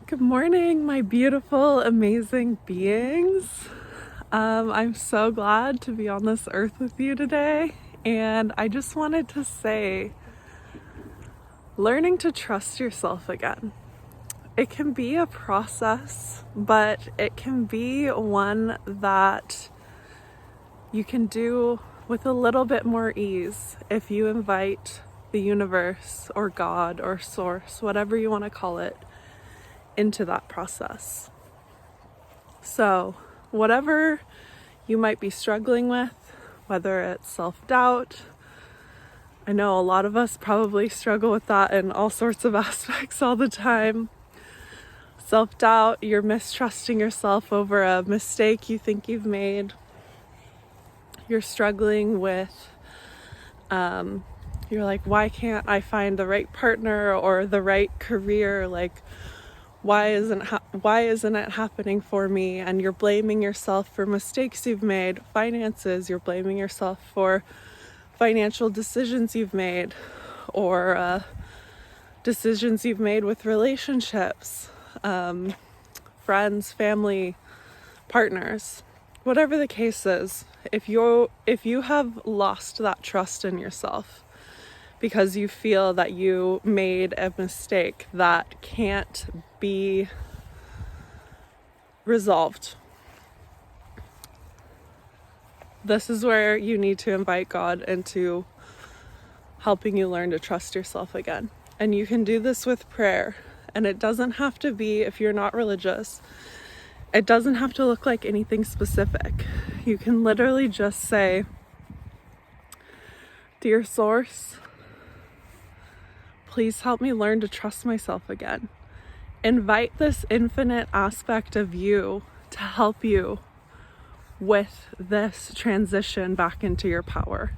Good morning, my beautiful, amazing beings. I'm so glad to be on this earth with you today. And I just wanted to say, learning to trust yourself again. It can be a process, but it can be one that you can do with a little bit more ease if you invite the universe or God or source, whatever you want to call it, into that process. So, whatever you might be struggling with, whether it's self-doubt, I know a lot of us probably struggle with that in all sorts of aspects all the time. Self-doubt, you're mistrusting yourself over a mistake you think you've made. You're struggling with, you're like, why can't I find the right partner or the right career? Like, why isn't it happening for me? And you're blaming yourself for mistakes you've made. Finances, you're blaming yourself for financial decisions you've made, or decisions you've made with relationships, friends, family, partners. Whatever the case is, if you have lost that trust in yourself because you feel that you made a mistake that can't be resolved, this is where you need to invite God into helping you learn to trust yourself again. And you can do this with prayer. And it doesn't have to be, if you're not religious, it doesn't have to look like anything specific. You can literally just say, "Dear Source, please help me learn to trust myself again." Invite this infinite aspect of you to help you with this transition back into your power.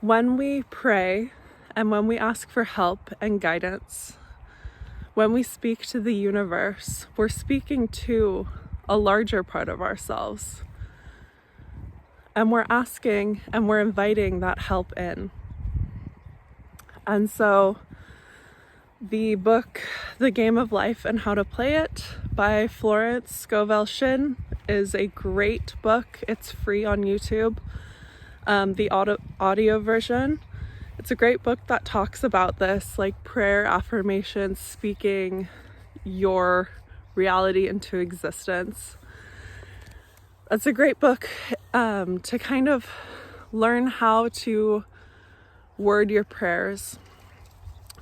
When we pray and when we ask for help and guidance, when we speak to the universe, we're speaking to a larger part of ourselves. And we're asking and we're inviting that help in. And so the book, The Game of Life and How to Play It by Florence Scovel Shinn is a great book. It's free on YouTube. The audio version. It's a great book that talks about this, like prayer, affirmations, speaking your reality into existence. It's a great book to kind of learn how to word your prayers.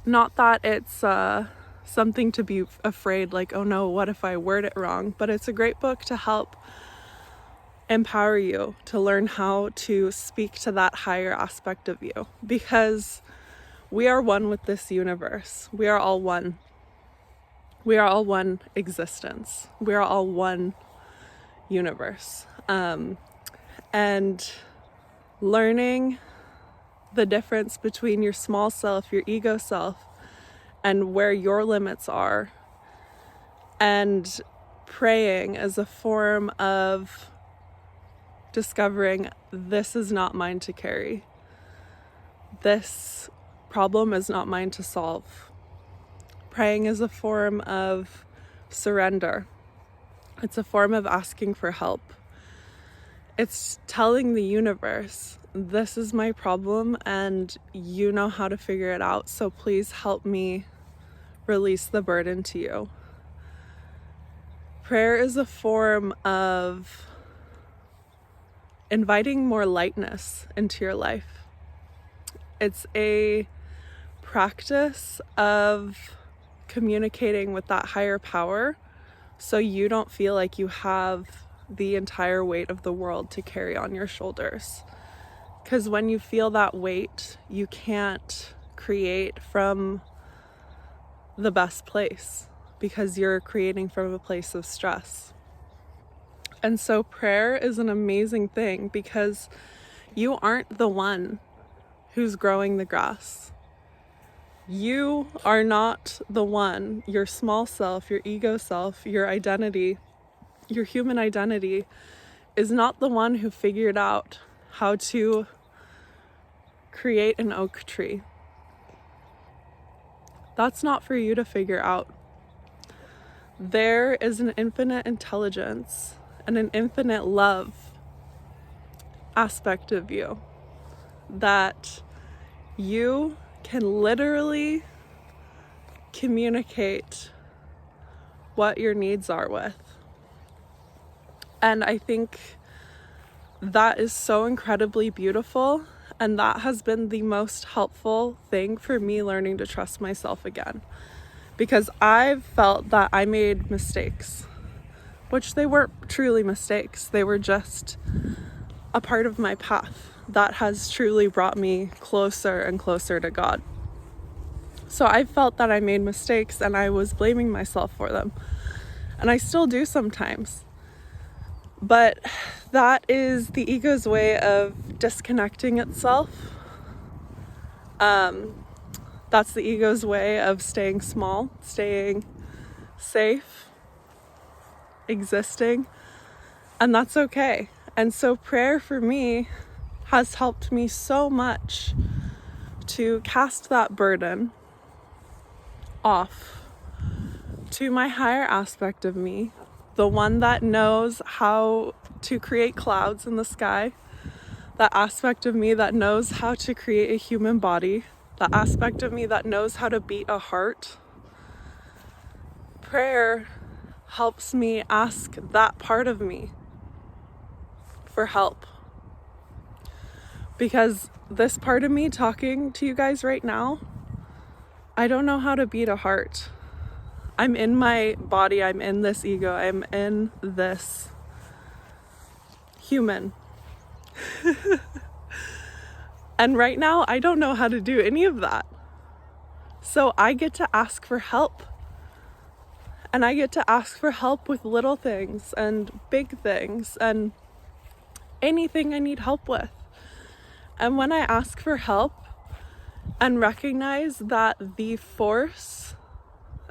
Not that it's something to be afraid, like, oh no, what if I word it wrong? But it's a great book to help empower you to learn how to speak to that higher aspect of you, because we are one with this universe. We are all one. We are all one existence. We are all one universe. And learning the difference between your small self, your ego self, and where your limits are, and praying as a form of discovering, this is not mine to carry. This problem is not mine to solve. Praying is a form of surrender. It's a form of asking for help. It's telling the universe, this is my problem and you know how to figure it out, so please help me release the burden to you. Prayer is a form of inviting more lightness into your life. It's a practice of communicating with that higher power so you don't feel like you have the entire weight of the world to carry on your shoulders. Because when you feel that weight, you can't create from the best place, because you're creating from a place of stress. And so prayer is an amazing thing, because you aren't the one who's growing the grass. You are not the one. Your small self, your ego self, your identity, your human identity is not the one who figured out how to create an oak tree. That's not for you to figure out. there is an infinite intelligence and an infinite love aspect of you that you can literally communicate what your needs are with. And I think that is so incredibly beautiful, and that has been the most helpful thing for me learning to trust myself again, because I've felt that I made mistakes, which they weren't truly mistakes. They were just a part of my path that has truly brought me closer and closer to God. So I felt that I made mistakes and I was blaming myself for them. And I still do sometimes. But that is the ego's way of disconnecting itself. That's the ego's way of staying small, staying safe, existing. And that's okay. And so prayer for me has helped me so much to cast that burden off to my higher aspect of me, the one that knows how to create clouds in the sky, that aspect of me that knows how to create a human body, that aspect of me that knows how to beat a heart. Prayer helps me ask that part of me for help. Because this part of me talking to you guys right now, I don't know how to beat a heart. I'm in my body, I'm in this ego, I'm in this human. And right now, I don't know how to do any of that. So I get to ask for help. And I get to ask for help with little things and big things and anything I need help with. And when I ask for help and recognize that the force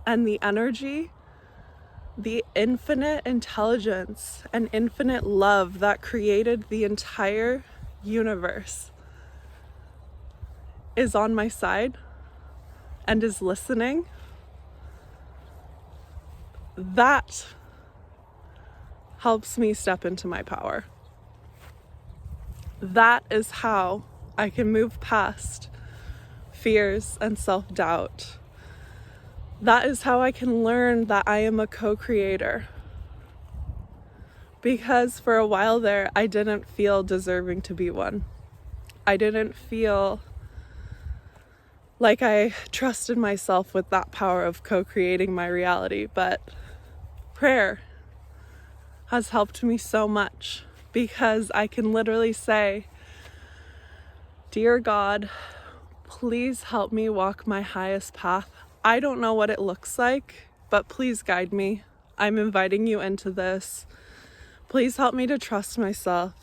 and the energy, the infinite intelligence and infinite love that created the entire universe is on my side and is listening, that helps me step into my power. That is how I can move past fears and self-doubt. That is how I can learn that I am a co-creator. Because for a while there, I didn't feel deserving to be one. I didn't feel like I trusted myself with that power of co-creating my reality. But prayer has helped me so much, because I can literally say, "Dear God, please help me walk my highest path. I don't know what it looks like, but please guide me. I'm inviting you into this. Please help me to trust myself.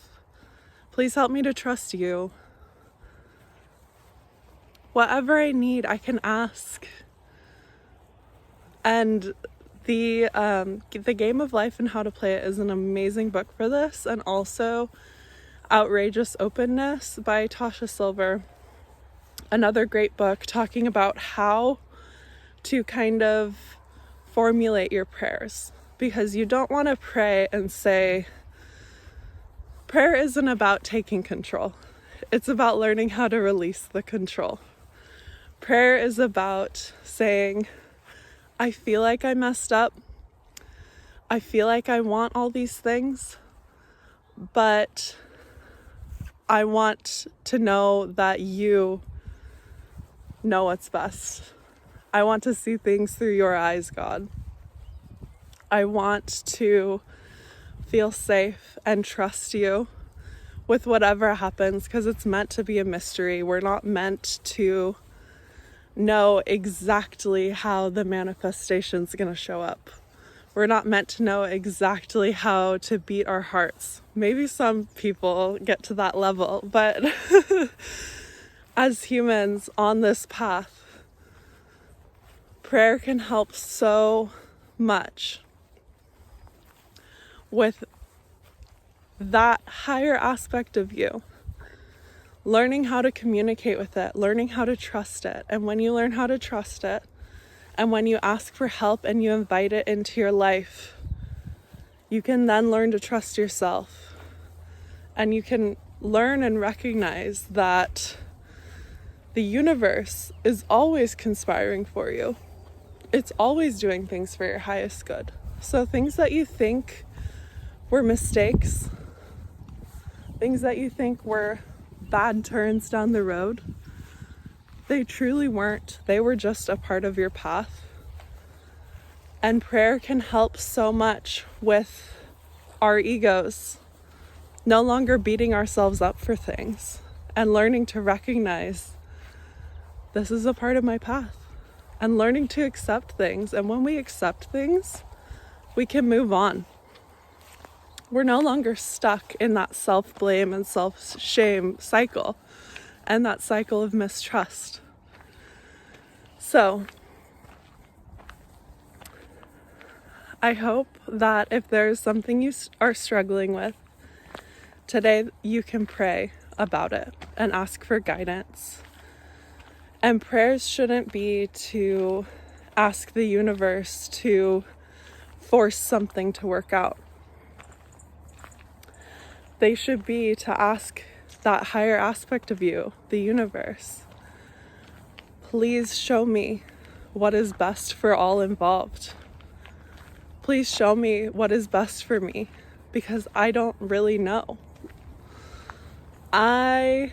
Please help me to trust you. Whatever I need, I can ask." And the Game of Life and How to Play It is an amazing book for this, and also Outrageous Openness by Tasha Silver. Another great book talking about how to kind of formulate your prayers, because you don't want to pray and say, prayer isn't about taking control. It's about learning how to release the control. Prayer is about saying, I feel like I messed up. I feel like I want all these things, but I want to know that you know what's best. I want to see things through your eyes, God. I want to feel safe and trust you with whatever happens, because it's meant to be a mystery. We're not meant to know exactly how the manifestation's going to show up. We're not meant to know exactly how to beat our hearts. Maybe some people get to that level, but as humans on this path, prayer can help so much with that higher aspect of you. Learning how to communicate with it, learning how to trust it. And when you learn how to trust it And when you ask for help and you invite it into your life, you can then learn to trust yourself. And you can learn and recognize that the universe is always conspiring for you. It's always doing things for your highest good. So things that you think were mistakes, things that you think were bad turns down the road, they truly weren't. They were just a part of your path. And prayer can help so much with our egos, no longer beating ourselves up for things and learning to recognize this is a part of my path and learning to accept things. And when we accept things, we can move on. We're no longer stuck in that self-blame and self-shame cycle and that cycle of mistrust. So, I hope that if there's something you are struggling with, today you can pray about it and ask for guidance. And prayers shouldn't be to ask the universe to force something to work out. They should be to ask that higher aspect of you, the universe, please show me what is best for all involved. Please show me what is best for me, because I don't really know. I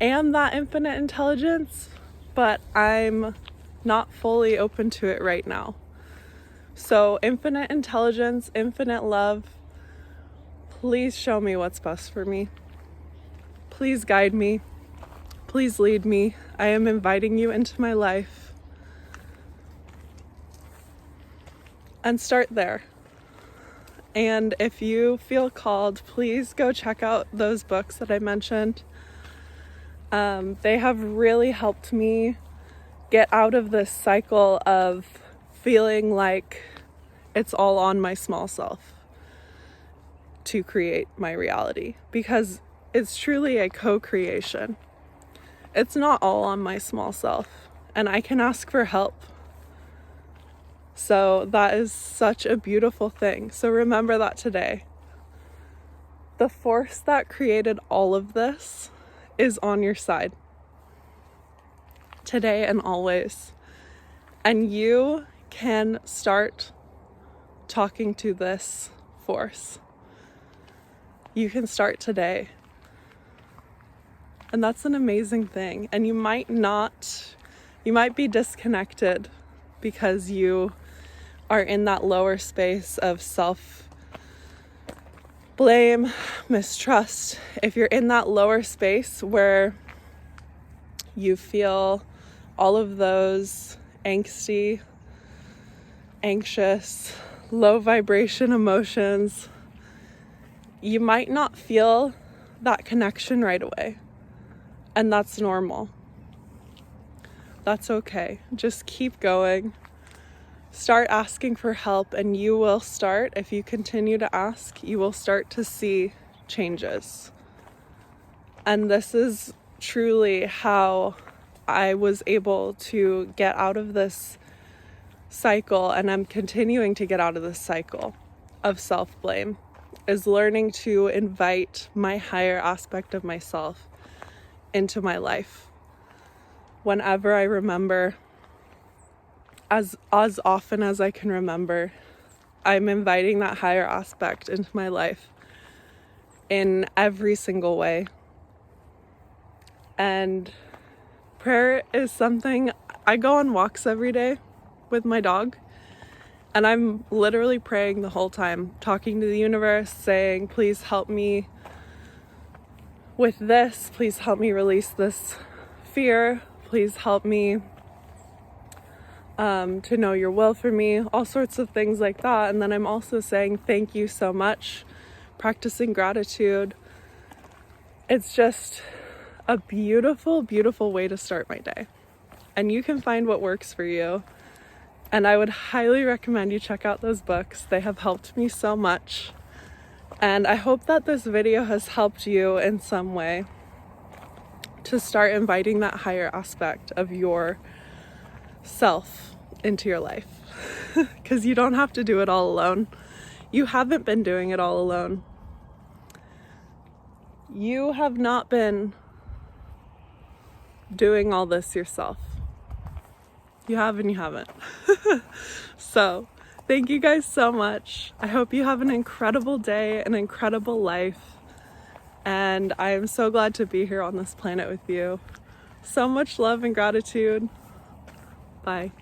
am that infinite intelligence, but I'm not fully open to it right now. So infinite intelligence, infinite love, please show me what's best for me. Please guide me. Please lead me. I am inviting you into my life. And start there. And if you feel called, please go check out those books that I mentioned. They have really helped me get out of this cycle of feeling like it's all on my small self to create my reality, because it's truly a co-creation. It's not all on my small self, and I can ask for help. So that is such a beautiful thing. So remember that today. The force that created all of this is on your side. Today and always. And you can start talking to this force. You can start today. And that's an amazing thing. And you might be disconnected because you are in that lower space of self-blame, mistrust. If you're in that lower space where you feel all of those angsty, anxious, low vibration emotions, you might not feel that connection right away. And that's normal. That's okay. Just keep going. Start asking for help, and you will start, if you continue to ask, you will start to see changes. And this is truly how I was able to get out of this cycle, and I'm continuing to get out of this cycle of self-blame, is learning to invite my higher aspect of myself into my life. Whenever I remember, as often as I can remember, I'm inviting that higher aspect into my life in every single way. And prayer is something, I go on walks every day with my dog, and I'm literally praying the whole time, talking to the universe, saying, please help me with this, please help me release this fear, please help me to know your will for me, all sorts of things like that. And then I'm also saying thank you so much, practicing gratitude. It's just a beautiful, beautiful way to start my day. And you can find what works for you. And I would highly recommend you check out those books. They have helped me so much. And I hope that this video has helped you in some way to start inviting that higher aspect of your self into your life because you don't have to do it all alone. You haven't been doing it all alone. You have not been doing all this yourself. You have and you haven't. So, thank you guys so much. I hope you have an incredible day, an incredible life. And I am so glad to be here on this planet with you. So much love and gratitude. Bye.